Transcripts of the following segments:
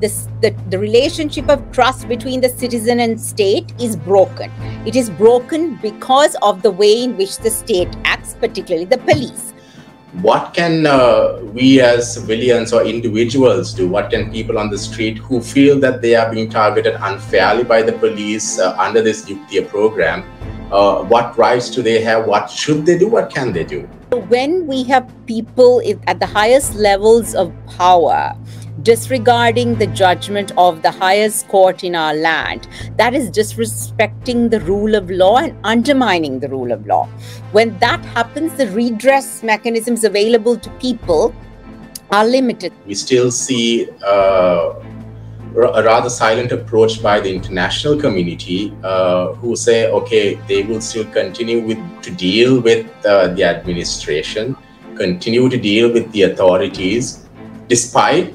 the relationship of trust between the citizen and state is broken. It is broken because of the way in which the state acts, particularly the police. What can we as civilians or individuals do? What can people on the street who feel that they are being targeted unfairly by the police under this Yuktiya program? What rights do they have? What should they do? What can they do? When we have people at the highest levels of power disregarding the judgment of the highest court in our land, that is disrespecting the rule of law and undermining the rule of law. When that happens, the redress mechanisms available to people are limited. We still see a rather silent approach by the international community who say, okay, they will still continue to deal with the administration, continue to deal with the authorities, despite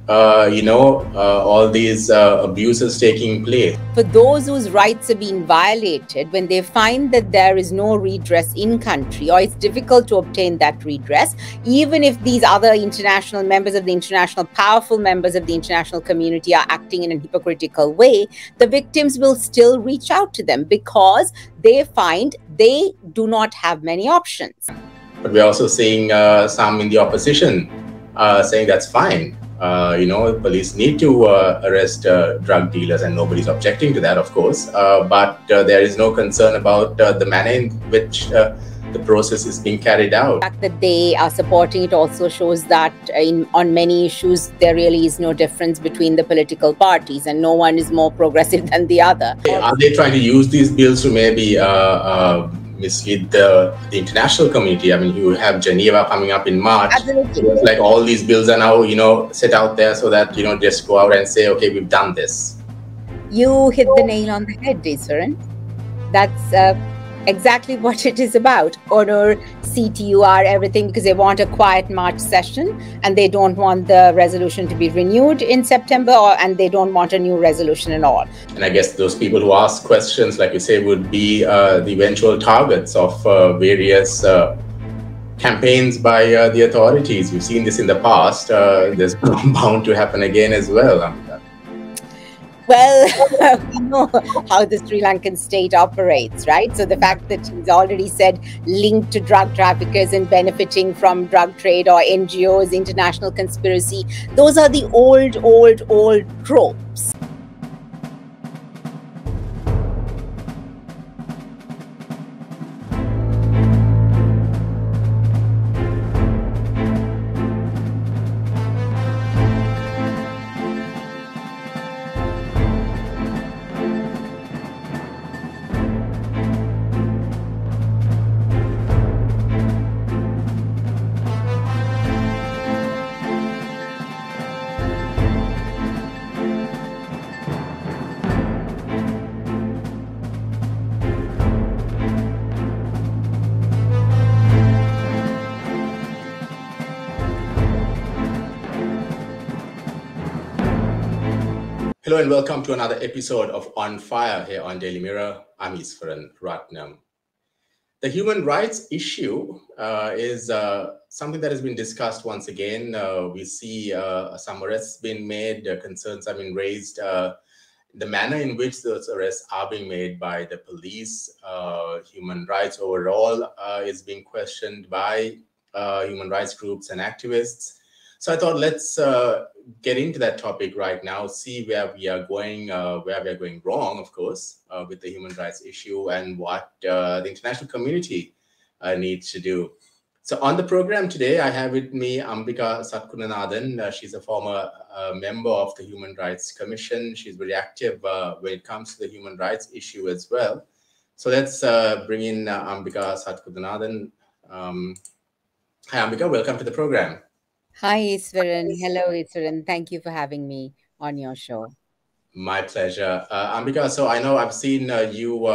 all these abuses taking place. For those whose rights have been violated, when they find that there is no redress in country, or it's difficult to obtain that redress, even if these other international members of the international, powerful members of the international community are acting in a hypocritical way, the victims will still reach out to them because they find they do not have many options. But we're also seeing some in the opposition saying that's fine. Police need to arrest drug dealers, and nobody's objecting to that, of course. But there is no concern about the manner in which the process is being carried out. The fact that they are supporting it also shows that on many issues, there really is no difference between the political parties, and no one is more progressive than the other. Are they trying to use these bills to maybe mislead the international community? I mean, you have Geneva coming up in March. Absolutely. So it's like all these bills are now, set out there so that, just go out and say, okay, we've done this. You hit the nail on the head, Easwaran. That's exactly what it is about. Honor, CTUR, everything, because they want a quiet March session and they don't want the resolution to be renewed in September, and they don't want a new resolution at all. And I guess those people who ask questions, like you say, would be the eventual targets of various campaigns by the authorities. We've seen this in the past. There's bound to happen again as well. Well, we know how the Sri Lankan state operates, right? So the fact that he's already said linked to drug traffickers and benefiting from drug trade, or NGOs, international conspiracy, those are the old tropes. Hello and welcome to another episode of On Fire here on Daily Mirror. I'm Easwaran Rutnam. The human rights issue is something that has been discussed once again. We see some arrests being made, concerns have been raised. The manner in which those arrests are being made by the police, human rights overall is being questioned by human rights groups and activists. So I thought let's get into that topic right now, see where we are going wrong, of course, with the human rights issue, and what the international community needs to do. So on the program today, I have with me Ambika Satkunanathan. She's a former member of the Human Rights Commission. She's very active when it comes to the human rights issue as well. So let's bring in Ambika Satkunanathan. Hi, Ambika. Welcome to the program. Hi, Easwaran. Hello, Easwaran. Thank you for having me on your show. My pleasure. Ambika, so I know I've seen you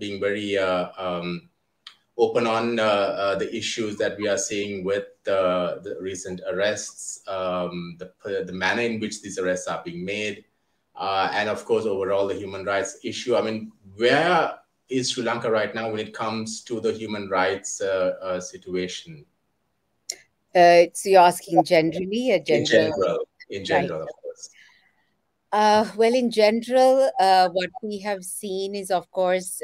being very open on the issues that we are seeing with the recent arrests, the manner in which these arrests are being made, and of course, overall, the human rights issue. I mean, where is Sri Lanka right now when it comes to the human rights situation? So you're asking generally? In general, of course. Well, in general, what we have seen is, of course,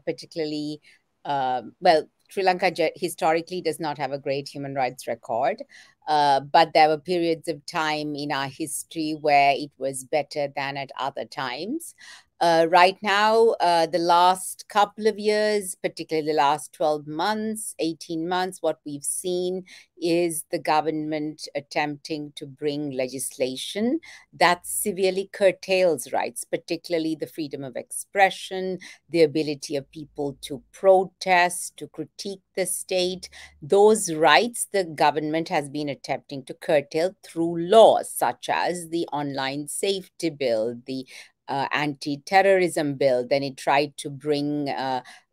particularly, well, Sri Lanka historically does not have a great human rights record, but there were periods of time in our history where it was better than at other times. Right now, the last couple of years, particularly the last 12 months, 18 months, what we've seen is the government attempting to bring legislation that severely curtails rights, particularly the freedom of expression, the ability of people to protest, to critique the state. Those rights the government has been attempting to curtail through laws such as the Online Safety Bill, the anti-terrorism bill. Then it tried to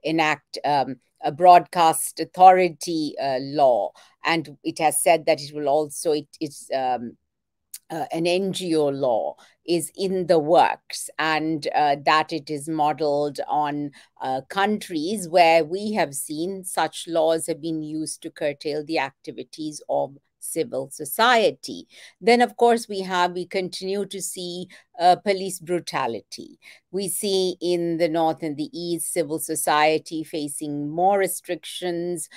enact a broadcast authority law, and it has said that it will also an NGO law is in the works, and that it is modeled on countries where we have seen such laws have been used to curtail the activities of civil society. Then, of course, we continue to see police brutality. We see in the north and the east civil society facing more restrictions,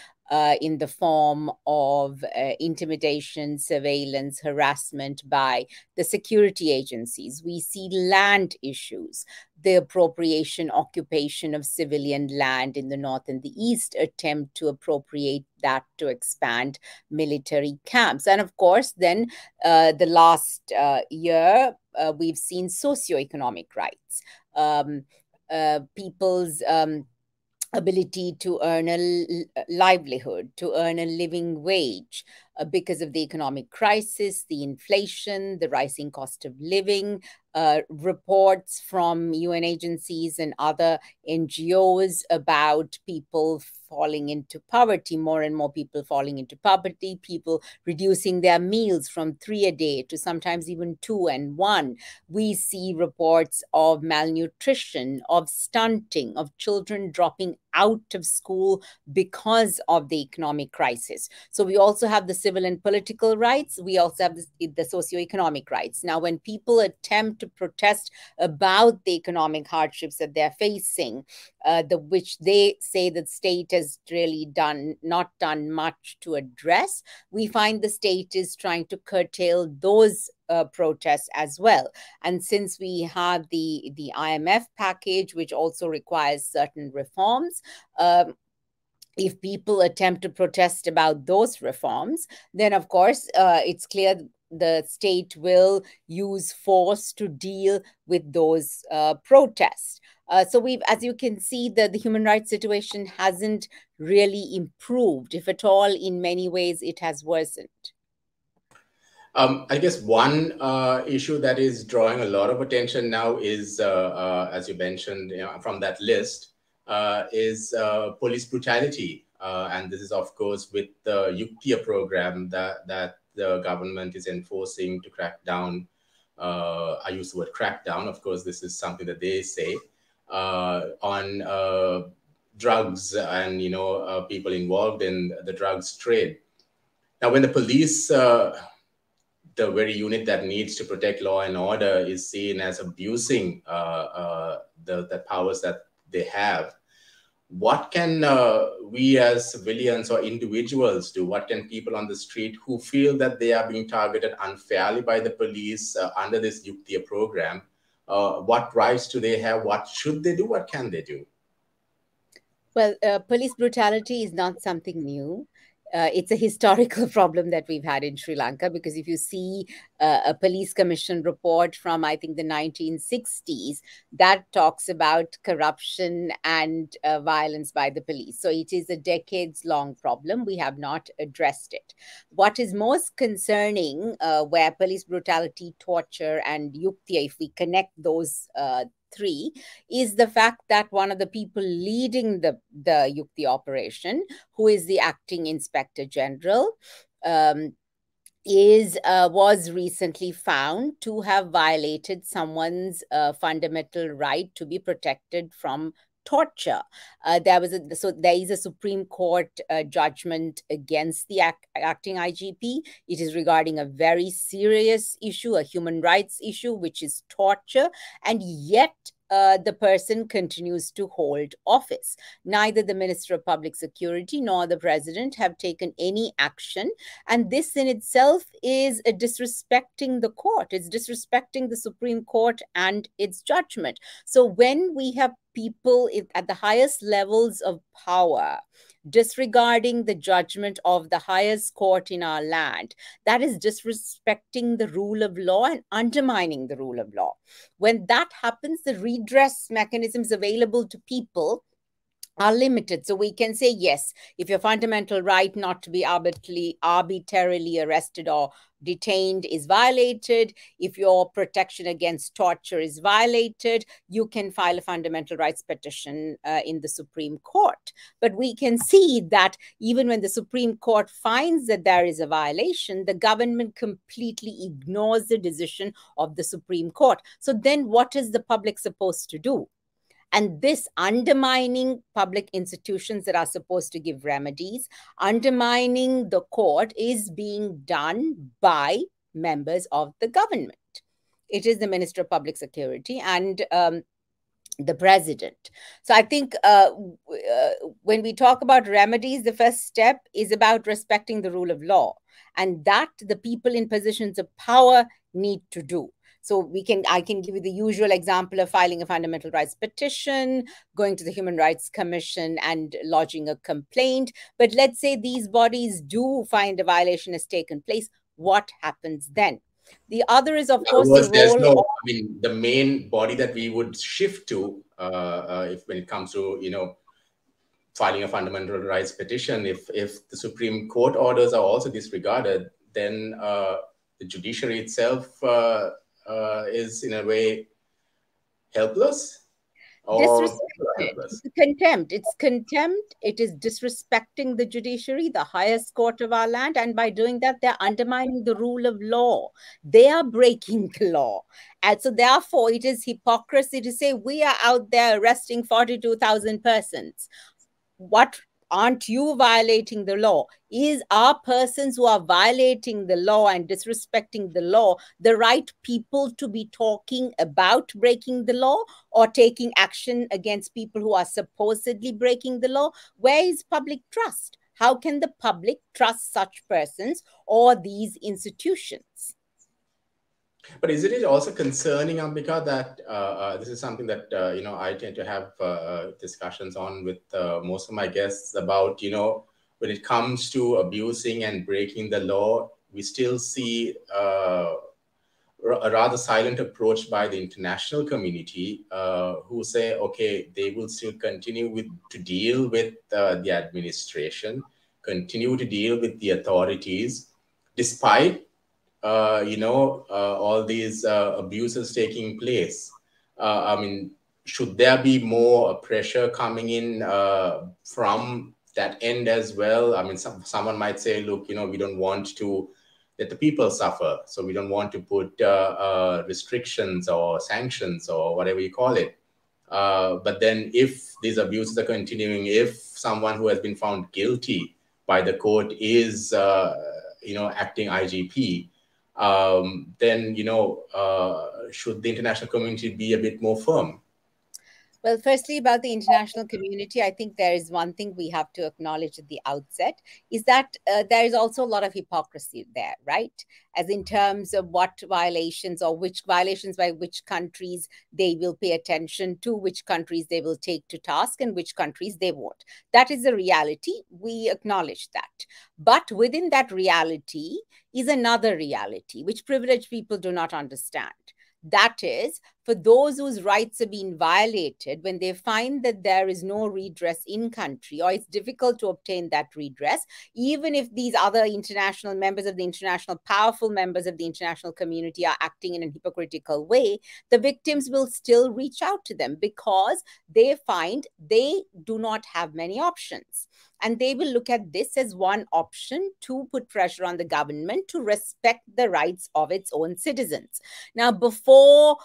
in the form of intimidation, surveillance, harassment by the security agencies. We see land issues, the appropriation, occupation of civilian land in the north and the east, attempt to appropriate that to expand military camps. And of course, then the last year, we've seen socioeconomic rights. People's ability to earn a livelihood, to earn a living wage, because of the economic crisis, the inflation, the rising cost of living. Reports from UN agencies and other NGOs about people falling into poverty, more and more people falling into poverty, people reducing their meals from 3 a day to sometimes even 2 and 1. We see reports of malnutrition, of stunting, of children dropping out of school because of the economic crisis. So we also have the civil and political rights. We also have the socioeconomic rights. Now, when people attempt to protest about the economic hardships that they're facing, which they say the state has really not done much to address, we find the state is trying to curtail those protests as well. And since we have the IMF package, which also requires certain reforms, if people attempt to protest about those reforms, then of course it's clear the state will use force to deal with those protests. So as you can see, the human rights situation hasn't really improved. If at all, in many ways, it has worsened. I guess one issue that is drawing a lot of attention now is, as you mentioned, from that list, is police brutality. And this is, of course, with the Yuktiya program that the government is enforcing to crack down. I use the word crackdown. Of course, this is something that they say on drugs and, people involved in the drugs trade. Now, when the police, the very unit that needs to protect law and order, is seen as abusing the powers that they have, what can we as civilians or individuals do? What can people on the street who feel that they are being targeted unfairly by the police under this Yuktiya program, what rights do they have? What should they do? What can they do? Well, police brutality is not something new. It's a historical problem that we've had in Sri Lanka, because if you see a police commission report from, I think, the 1960s, that talks about corruption and violence by the police. So it is a decades-long problem. We have not addressed it. What is most concerning, where police brutality, torture, and yuktiya, if we connect those three, is the fact that one of the people leading the Yukti operation, who is the acting inspector general, was recently found to have violated someone's fundamental right to be protected from torture. There is a Supreme Court judgment against the acting IGP. It is regarding a very serious issue, a human rights issue, which is torture, and yet the person continues to hold office. Neither the Minister of Public Security nor the President have taken any action. And this in itself is disrespecting the court. It's disrespecting the Supreme Court and its judgment. So when we have people at the highest levels of power disregarding the judgment of the highest court in our land, that is disrespecting the rule of law and undermining the rule of law. When that happens, the redress mechanisms available to people are limited. So we can say, yes, if your fundamental right not to be arbitrarily arrested or detained is violated, if your protection against torture is violated, you can file a fundamental rights petition in the Supreme Court. But we can see that even when the Supreme Court finds that there is a violation, the government completely ignores the decision of the Supreme Court. So then what is the public supposed to do? And this undermining public institutions that are supposed to give remedies, undermining the court, is being done by members of the government. It is the Minister of Public Security and the President. So I think when we talk about remedies, the first step is about respecting the rule of law, and that the people in positions of power need to do. So I can give you the usual example of filing a fundamental rights petition, going to the Human Rights Commission and lodging a complaint. But let's say these bodies do find a violation has taken place. What happens then? The other is, of course, the role the main body that we would shift to when it comes to, filing a fundamental rights petition, if the Supreme Court orders are also disregarded, then the judiciary itself is in a way helpless or helpless. It's contempt. It is disrespecting the judiciary, the highest court of our land. And by doing that, they're undermining the rule of law. They are breaking the law. And so therefore, it is hypocrisy to say we are out there arresting 42,000 persons. What? Aren't you violating the law? Are persons who are violating the law and disrespecting the law the right people to be talking about breaking the law or taking action against people who are supposedly breaking the law? Where is public trust? How can the public trust such persons or these institutions? But isn't it also concerning, Ambika, that this is something that, I tend to have discussions on with most of my guests about, when it comes to abusing and breaking the law, we still see a rather silent approach by the international community who say, okay, they will still continue to deal with the administration, continue to deal with the authorities, despite all these abuses taking place. Should there be more pressure coming in from that end as well? Someone might say, look, we don't want to let the people suffer, so we don't want to put restrictions or sanctions or whatever you call it. But then if these abuses are continuing, if someone who has been found guilty by the court is, acting IGP, then, should the international community be a bit more firm? Well, firstly, about the international community, I think there is one thing we have to acknowledge at the outset, is that there is also a lot of hypocrisy there, right? As in terms of what violations or which violations by which countries they will pay attention to, which countries they will take to task, and which countries they won't. That is the reality. We acknowledge that. But within that reality is another reality, which privileged people do not understand. That is, for those whose rights have been violated, when they find that there is no redress in country or it's difficult to obtain that redress, even if these other international members of the international, powerful members of the international community are acting in a hypocritical way, the victims will still reach out to them because they find they do not have many options. And they will look at this as one option to put pressure on the government to respect the rights of its own citizens. Now, before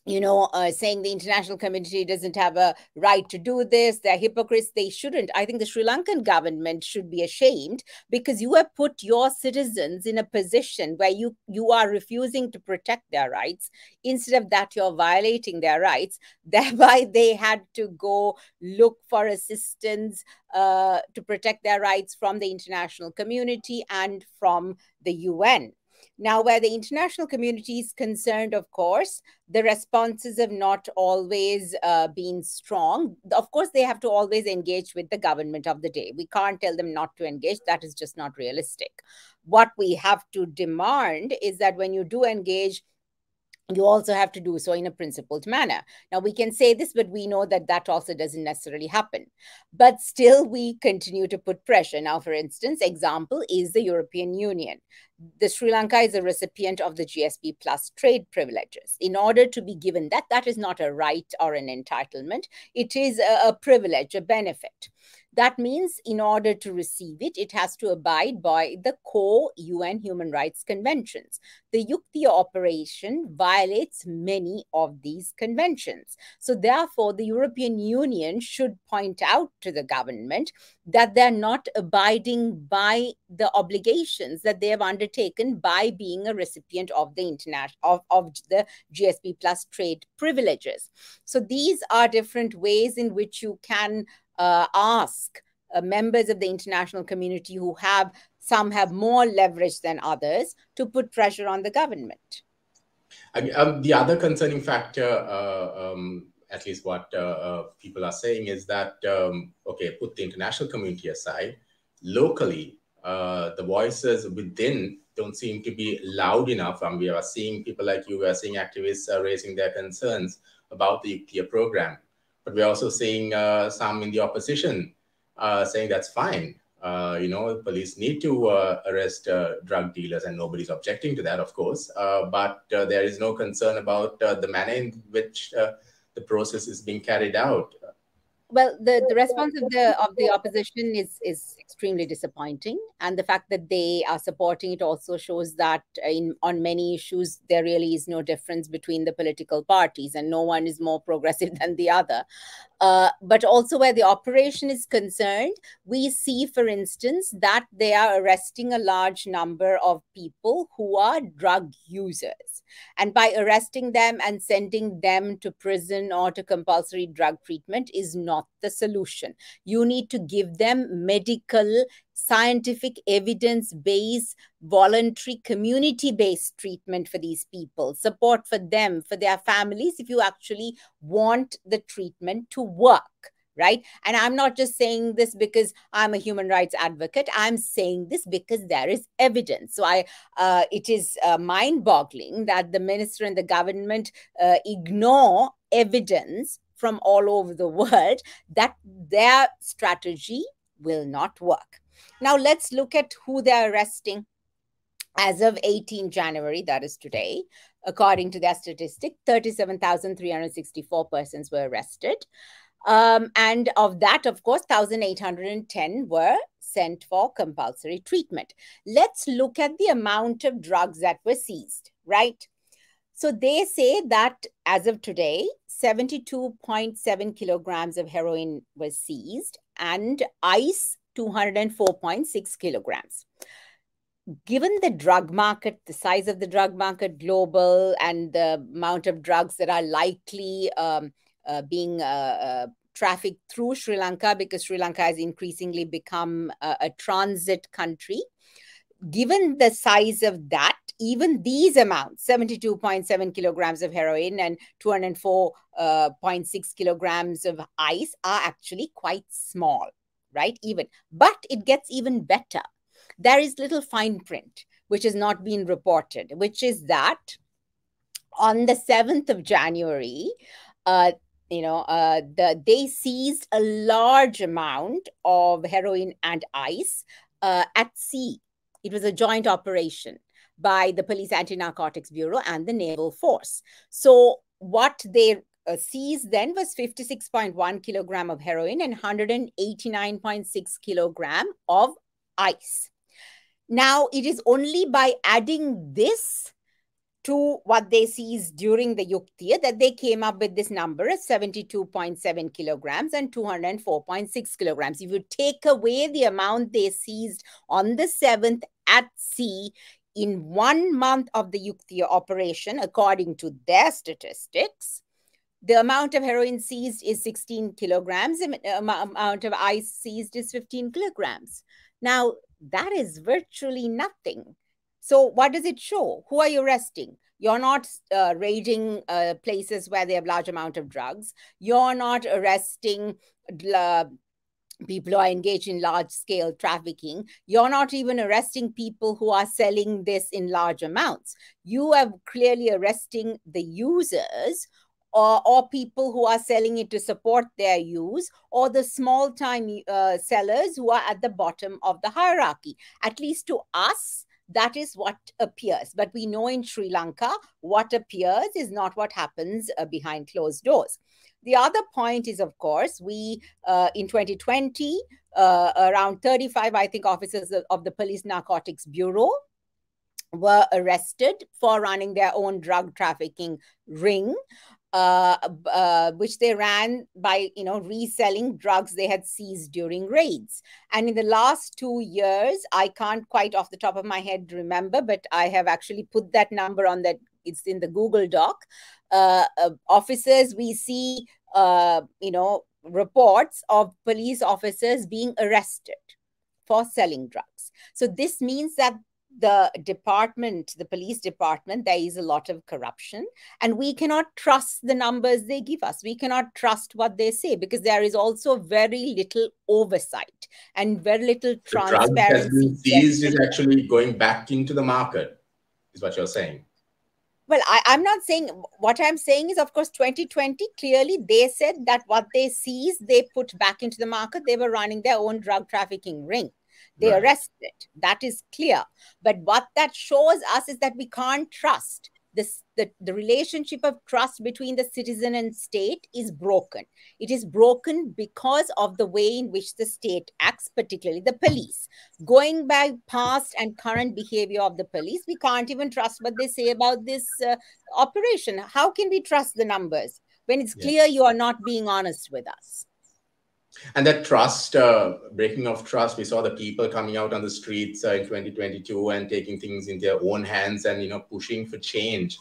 saying the international community doesn't have a right to do this, they're hypocrites, they shouldn't. I think the Sri Lankan government should be ashamed, because you have put your citizens in a position where you are refusing to protect their rights. Instead of that, you're violating their rights. Thereby, they had to go look for assistance to protect their rights from the international community and from the UN. Now, where the international community is concerned, of course, the responses have not always been strong. Of course, they have to always engage with the government of the day. We can't tell them not to engage. That is just not realistic. What we have to demand is that when you do engage, you also have to do so in a principled manner. Now, we can say this, but we know that that also doesn't necessarily happen. But still, we continue to put pressure. Now, for instance, example is the European Union. The Sri Lanka is a recipient of the GSP plus trade privileges. In order to be given that, that is not a right or an entitlement. It is a privilege, a benefit. That means in order to receive it, it has to abide by the core UN human rights conventions. The Yuktiya operation violates many of these conventions. So therefore, the European Union should point out to the government that they're not abiding by the obligations that they have undertaken by being a recipient of the of the GSP plus trade privileges. So these are different ways in which you can ask members of the international community who some have more leverage than others to put pressure on the government. The other concerning factor, at least what people are saying, is that, okay, put the international community aside, locally, the voices within don't seem to be loud enough. And we are seeing people like you, we are seeing activists raising their concerns about the Yuktiya program. But we're also seeing some in the opposition saying that's fine. Police need to arrest drug dealers, and nobody's objecting to that, of course. But there is no concern about the manner in which the process is being carried out. Well, the response of the opposition is extremely disappointing, and the fact that they are supporting it also shows that on many issues there really is no difference between the political parties, and no one is more progressive than the other. But also where the operation is concerned, we see, for instance, that they are arresting a large number of people who are drug users. And by arresting them and sending them to prison or to compulsory drug treatment is not the solution. You need to give them medical, scientific, evidence-based, voluntary, community-based treatment for these people, support for them, for their families, if you actually want the treatment to work. Right? And I'm not just saying this because I'm a human rights advocate. I'm saying this because there is evidence. So it is mind-boggling that the minister and the government ignore evidence from all over the world that their strategy will not work. Now, let's look at who they're arresting. As of 18 January, that is today, according to their statistic, 37,364 persons were arrested. And of that, of course, 1,810 were sent for compulsory treatment. Let's look at the amount of drugs that were seized, right? So they say that as of today, 72.7 kilograms of heroin was seized and ice 204.6 kilograms. Given the drug market, the size of the drug market global, and the amount of drugs that are likely being trafficked through Sri Lanka, because Sri Lanka has increasingly become a transit country. Given the size of that, even these amounts, 72.7 kilograms of heroin and 204.6 kilograms of ice, are actually quite small, right? But it gets even better. There is little fine print, which has not been reported, which is that on the 7th of January, they seized a large amount of heroin and ice at sea. It was a joint operation by the Police Anti-Narcotics Bureau and the Naval Force. So what they seized then was 56.1 kilogram of heroin and 189.6 kilogram of ice. Now, it is only by adding this to what they seized during the Yuktiya, that they came up with this number of 72.7 kilograms and 204.6 kilograms. If you take away the amount they seized on the 7th at sea in 1 month of the Yuktiya operation, according to their statistics, the amount of heroin seized is 16 kilograms, the amount of ice seized is 15 kilograms. Now, that is virtually nothing. So what does it show? Who are you arresting? You're not raiding places where they have large amount of drugs. You're not arresting people who are engaged in large-scale trafficking. You're not even arresting people who are selling this in large amounts. You are clearly arresting the users, or people who are selling it to support their use, or the small-time sellers who are at the bottom of the hierarchy. At least to us, that is what appears. But we know in Sri Lanka, what appears is not what happens behind closed doors. The other point is, of course, we, in 2020, around 35, I think, officers of the Police Narcotics Bureau were arrested for running their own drug trafficking ring, which they ran by, reselling drugs they had seized during raids. And in the last 2 years, I can't quite off the top of my head remember, but I have actually put that number on that. It's in the Google Doc. Officers, we see, reports of police officers being arrested for selling drugs. So this means that the police department, there is a lot of corruption, and we cannot trust the numbers they give us. We cannot trust what they say, because there is also very little oversight and very little transparency. The drug has been seized is actually going back into the market, is what you're saying. Well, I'm not saying, what I'm saying is, of course, 2020, clearly they said that what they seized, they put back into the market. They were running their own drug trafficking ring. They arrested. That is clear. But what that shows us is that we can't trust. The relationship of trust between the citizen and state is broken. It is broken because of the way in which the state acts, particularly the police. Going by past and current behavior of the police, we can't even trust what they say about this operation. How can we trust the numbers when it's clear you are not being honest with us? And that trust, breaking of trust, we saw the people coming out on the streets in 2022 and taking things in their own hands and, pushing for change.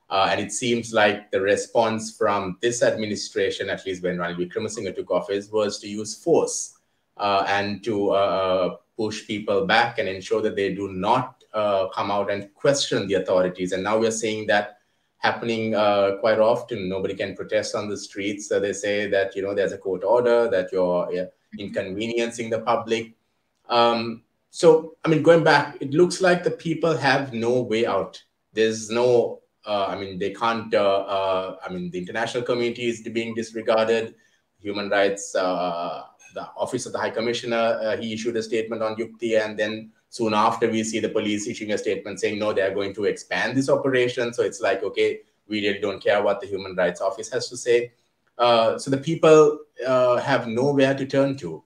And it seems like the response from this administration, at least when Ranil Wickremesinghe took office, was to use force and to push people back and ensure that they do not come out and question the authorities. And now we're seeing that happening quite often. Nobody can protest on the streets. So they say that, there's a court order, that you're inconveniencing the public. So, going back, it looks like the people have no way out. There's no, they can't, the international community is being disregarded. Human rights, the Office of the High Commissioner, he issued a statement on Yukti, and then soon after, we see the police issuing a statement saying, no, they're going to expand this operation. So it's like, okay, we really don't care what the Human Rights Office has to say. So the people have nowhere to turn to.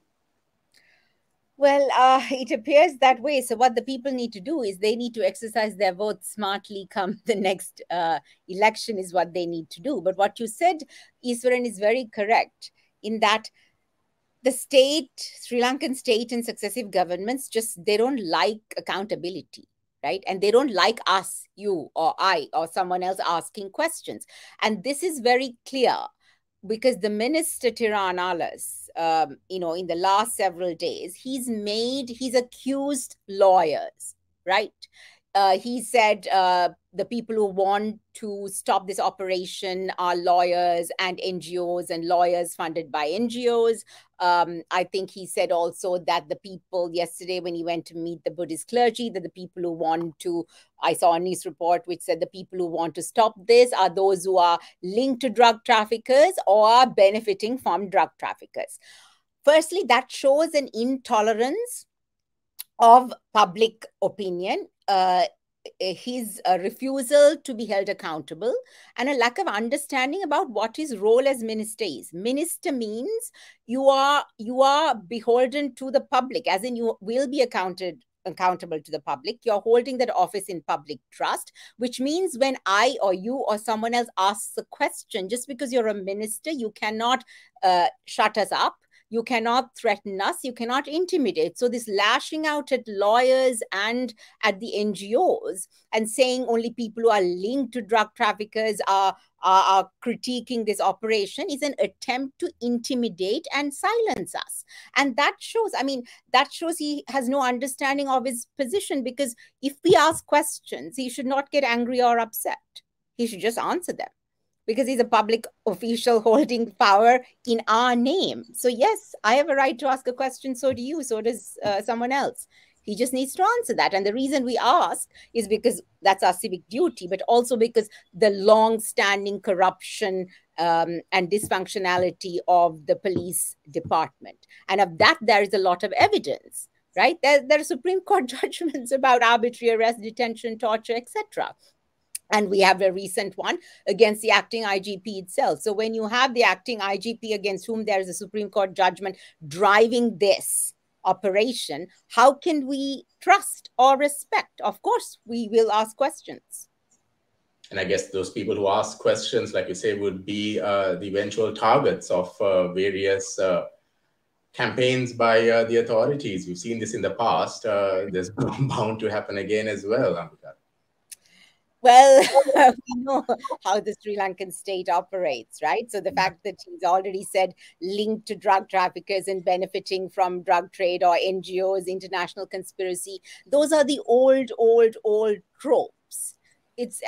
Well, it appears that way. So what the people need to do is they need to exercise their vote smartly come the next election is what they need to do. But what you said, Easwaran, is very correct in that the state, Sri Lankan state and successive governments, they don't like accountability, right? And they don't like us, you or I or someone else asking questions. And this is very clear because the minister Tiran Alas, in the last several days, he's accused lawyers, right? He said the people who want to stop this operation are lawyers and NGOs and lawyers funded by NGOs. I think he said also that the people yesterday when he went to meet the Buddhist clergy, that the people who want to, I saw a news report which said the people who want to stop this are those who are linked to drug traffickers or are benefiting from drug traffickers. Firstly, that shows an intolerance of public opinion, his refusal to be held accountable, and a lack of understanding about what his role as minister is. Minister means you are beholden to the public, as in you will be accountable to the public. You're holding that office in public trust, which means when I or you or someone else asks a question, just because you're a minister, you cannot shut us up. You cannot threaten us. You cannot intimidate. So this lashing out at lawyers and at the NGOs and saying only people who are linked to drug traffickers are critiquing this operation is an attempt to intimidate and silence us. And that shows, that shows he has no understanding of his position, because if we ask questions, he should not get angry or upset. He should just answer them, because he's a public official holding power in our name. So yes, I have a right to ask a question. So do you. So does someone else. He just needs to answer that. And the reason we ask is because that's our civic duty, but also because the long-standing corruption and dysfunctionality of the police department. And of that, there is a lot of evidence, right? There are Supreme Court judgments about arbitrary arrest, detention, torture, etc. And we have a recent one against the acting IGP itself. So when you have the acting IGP against whom there is a Supreme Court judgment driving this operation, how can we trust or respect? Of course, we will ask questions. And I guess those people who ask questions, like you say, would be the eventual targets of various campaigns by the authorities. We've seen this in the past. There's bound to happen again as well, Ambika. Well, we know how the Sri Lankan state operates, right? So the fact that he's already said linked to drug traffickers and benefiting from drug trade, or NGOs, international conspiracy, those are the old tropes.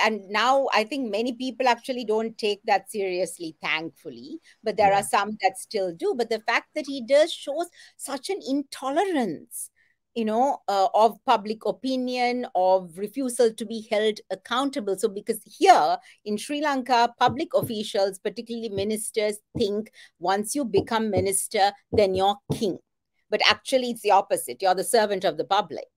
And now I think many people actually don't take that seriously, thankfully, but there are some that still do. But the fact that he does shows such an intolerance, of public opinion, of refusal to be held accountable. So because here in Sri Lanka, public officials, particularly ministers, think once you become minister, then you're king. But actually it's the opposite. You're the servant of the public.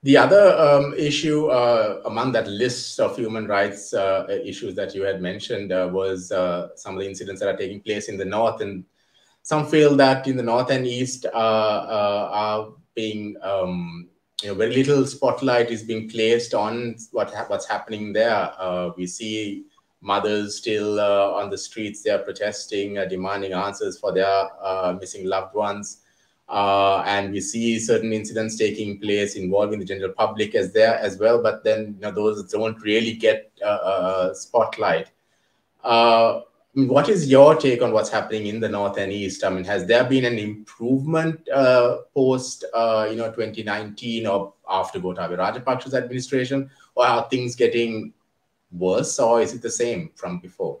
The other issue among that list of human rights issues that you had mentioned was some of the incidents that are taking place in the north. And some feel that in the north and east are being, very little spotlight is being placed on what's happening there. We see mothers still on the streets, they're protesting, demanding answers for their missing loved ones. And we see certain incidents taking place involving the general public as well, but then those don't really get spotlight. What is your take on what's happening in the north and east? Has there been an improvement post 2019 or after Gotabaya Rajapaksa's administration, or are things getting worse, or is it the same from before?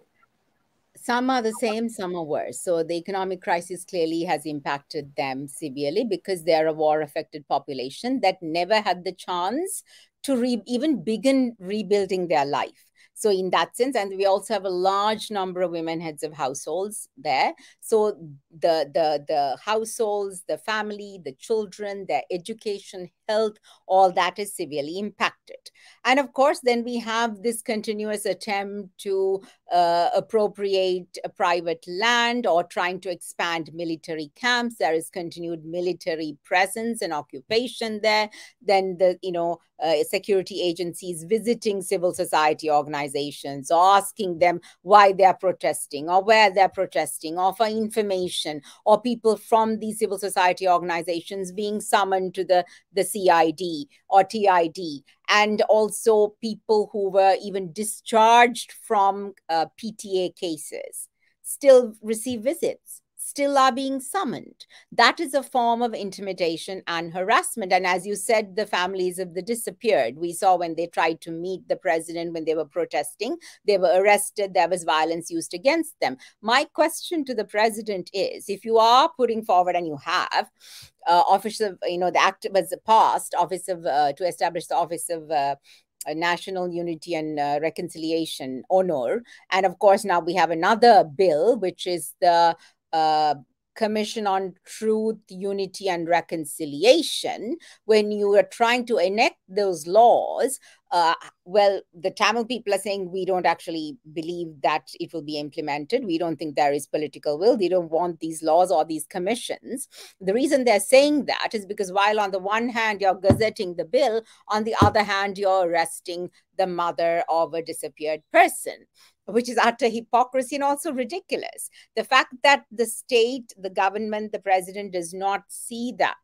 Some are the same, some are worse. So the economic crisis clearly has impacted them severely, because they're a war-affected population that never had the chance to even begin rebuilding their life. So in that sense, and we also have a large number of women heads of households there. So the households, the family, the children, their education, health, all that is severely impacted. And of course, then we have this continuous attempt to appropriate a private land or trying to expand military camps. There is continued military presence and occupation there. Then the security agencies visiting civil society organizations, or asking them why they're protesting or where they're protesting, or for information, or people from these civil society organizations being summoned to the CID or TID, and also people who were even discharged from PTA cases still receive visits, still are being summoned. That is a form of intimidation and harassment. And as you said, the families of the disappeared. We saw when they tried to meet the president when they were protesting, they were arrested, there was violence used against them. My question to the president is, if you are putting forward, and you have, office of, the act was passed, office of, to establish the office of National Unity and Reconciliation, honor. And of course, now we have another bill, which is the Commission on Truth, Unity and Reconciliation. When you are trying to enact those laws, Uh, well, the Tamil people are saying we don't actually believe that it will be implemented. We don't think there is political will. They don't want these laws or these commissions. The reason they're saying that is because while on the one hand you're gazetting the bill, on the other hand you're arresting the mother of a disappeared person, which is utter hypocrisy and also ridiculous. The fact that the state, the government, the president does not see that,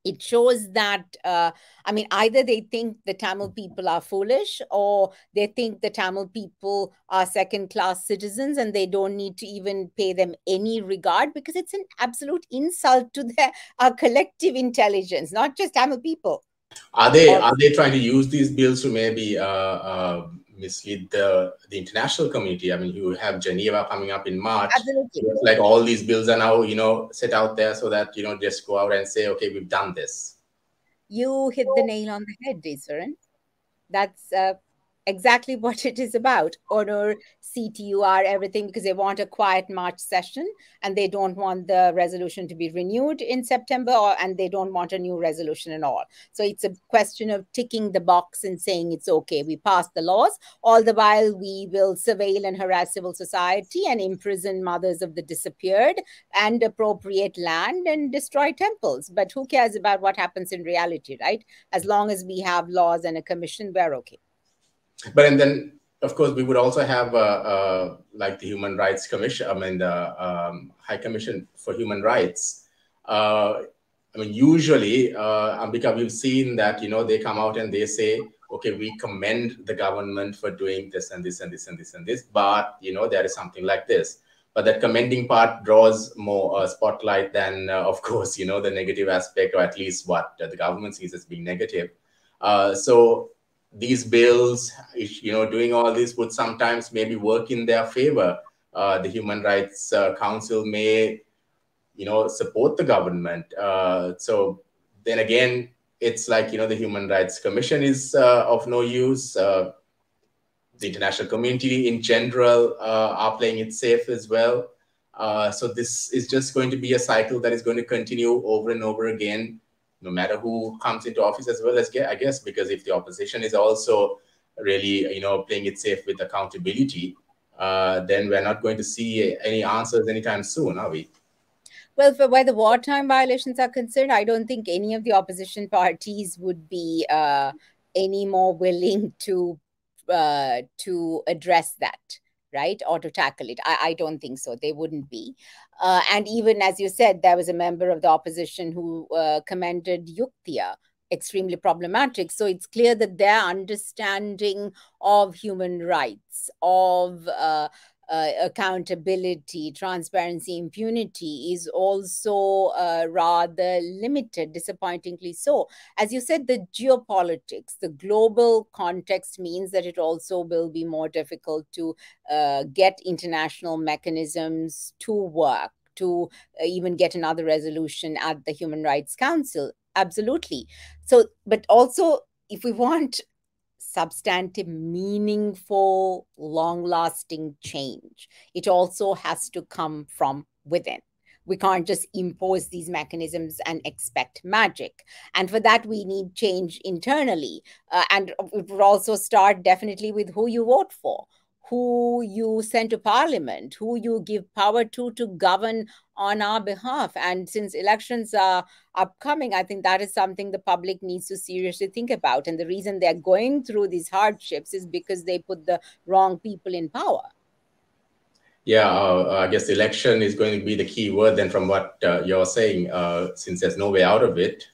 it shows that, I mean, either they think the Tamil people are foolish, or they think the Tamil people are second class citizens and they don't need to even pay them any regard, because it's an absolute insult to their collective intelligence, not just Tamil people. Are they trying to use these bills to maybe mislead the international community? I mean, you have Geneva coming up in March. Absolutely. Looks like all these bills are now, set out there so that, just go out and say, okay, we've done this. You hit the nail on the head, Easwaran. That's exactly what it is about. Honor, CTUR, everything, because they want a quiet March session and they don't want the resolution to be renewed in September, and they don't want a new resolution at all. So it's a question of ticking the box and saying it's okay, we passed the laws. All the while, we will surveil and harass civil society and imprison mothers of the disappeared and appropriate land and destroy temples. But who cares about what happens in reality, right? As long as we have laws and a commission, we're okay. But and then, of course, we would also have like the Human Rights Commission. I mean, the High Commission for Human Rights. I mean, usually, Ambika, we've seen that they come out and they say, okay, we commend the government for doing this and this and this and this and this, but there is something like this. But that commending part draws more spotlight than, of course, the negative aspect, or at least what the government sees as being negative. So these bills, doing all this would sometimes maybe work in their favor. The Human Rights Council may, support the government. So then again, it's like, the Human Rights Commission is of no use. The international community in general are playing it safe as well. So this is just going to be a cycle that is going to continue over and over again, no matter who comes into office, as well as, I guess, because if the opposition is also really, playing it safe with accountability, then we're not going to see any answers anytime soon, are we? Well, for where the wartime violations are concerned, I don't think any of the opposition parties would be any more willing to address that, right, or to tackle it. I don't think so. They wouldn't be. And even as you said, there was a member of the opposition who commended Yuktiya, extremely problematic. So it's clear that their understanding of human rights, of accountability, transparency, impunity is also rather limited, disappointingly so. As you said, the geopolitics, the global context means that it also will be more difficult to get international mechanisms to work, to even get another resolution at the Human Rights Council. Absolutely. So, but also, if we want substantive, meaningful, long lasting change, it also has to come from within. We can't just impose these mechanisms and expect magic. And for that, we need change internally. And it would also start definitely with who you vote for, who you send to parliament, who you give power to govern on our behalf. And since elections are upcoming, I think that is something the public needs to seriously think about. And the reason they're going through these hardships is because they put the wrong people in power. Yeah, I guess election is going to be the key word then from what you're saying. Since there's no way out of it,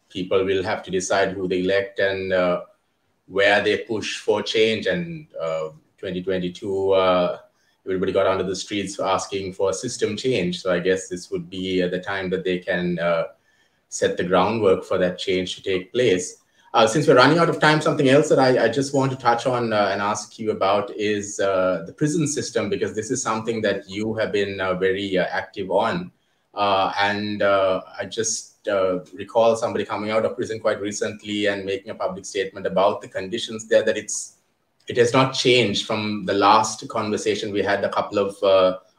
people will have to decide who they elect and where they push for change. And 2022, everybody got onto the streets asking for system change. So I guess this would be the time that they can set the groundwork for that change to take place. Since we're running out of time, something else that I just want to touch on and ask you about is the prison system, because this is something that you have been very active on. And I just recall somebody coming out of prison quite recently and making a public statement about the conditions there, that it has not changed from the last conversation we had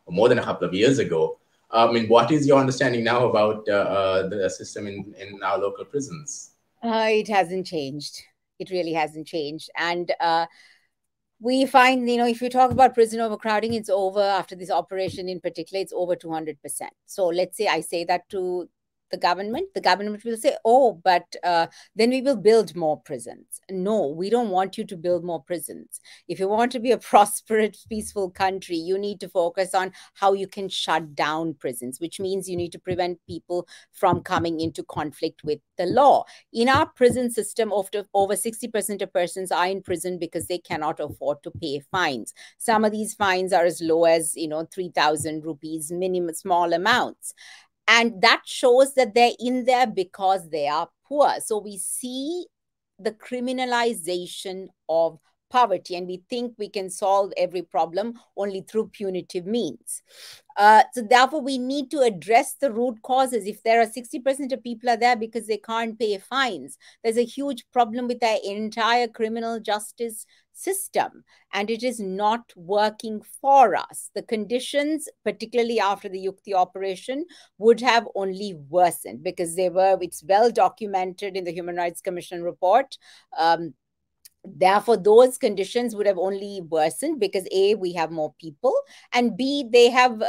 more than a couple of years ago. I mean, what is your understanding now about the system in our local prisons? It hasn't changed. It really hasn't changed. And we find, if you talk about prison overcrowding, it's over after this operation in particular, it's over 200%. So let's say I say that to the government will say, oh, but then we will build more prisons. No, we don't want you to build more prisons. If you want to be a prosperous, peaceful country, you need to focus on how you can shut down prisons, which means you need to prevent people from coming into conflict with the law. In our prison system, over 60% of persons are in prison because they cannot afford to pay fines. Some of these fines are as low as 3,000 rupees, minimum, small amounts. And that shows that they're in there because they are poor. So we see the criminalization of poverty, and we think we can solve every problem only through punitive means. So therefore, we need to address the root causes. If there are 60% of people are there because they can't pay fines, there's a huge problem with our entire criminal justice system, and it is not working for us. The conditions, particularly after the Yukti operation, would have only worsened because it's well documented in the Human Rights Commission report. Therefore, those conditions would have only worsened because A, we have more people, and B, they have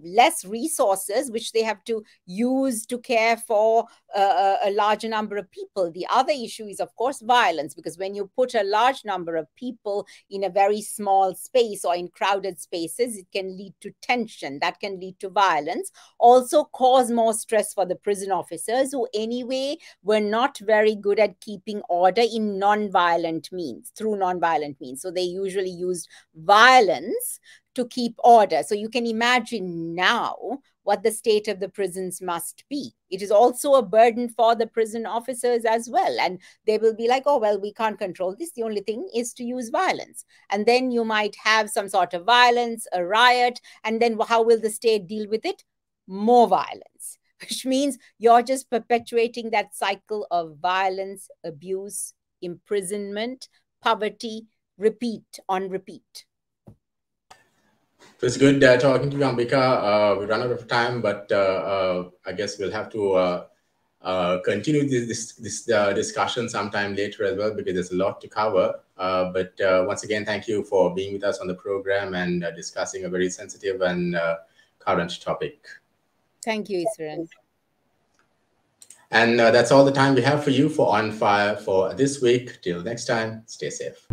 less resources, which they have to use to care for a larger number of people. The other issue is, of course, violence, because when you put a large number of people in a very small space or in crowded spaces, it can lead to tension. That can lead to violence. Also cause more stress for the prison officers, who anyway were not very good at keeping order in through non-violent means. So they usually used violence to keep order. So you can imagine now what the state of the prisons must be. It is also a burden for the prison officers as well. And they will be like, oh, well, we can't control this. The only thing is to use violence. And then you might have some sort of violence, a riot. And then how will the state deal with it? More violence, which means you're just perpetuating that cycle of violence, abuse, imprisonment, poverty, repeat on repeat. It was good talking to you, Ambika. We run out of time, but I guess we'll have to continue this discussion sometime later as well, because there's a lot to cover. But once again, thank you for being with us on the program and discussing a very sensitive and current topic. Thank you, Easwaran. And that's all the time we have for you for On Fire for this week. Till next time, stay safe.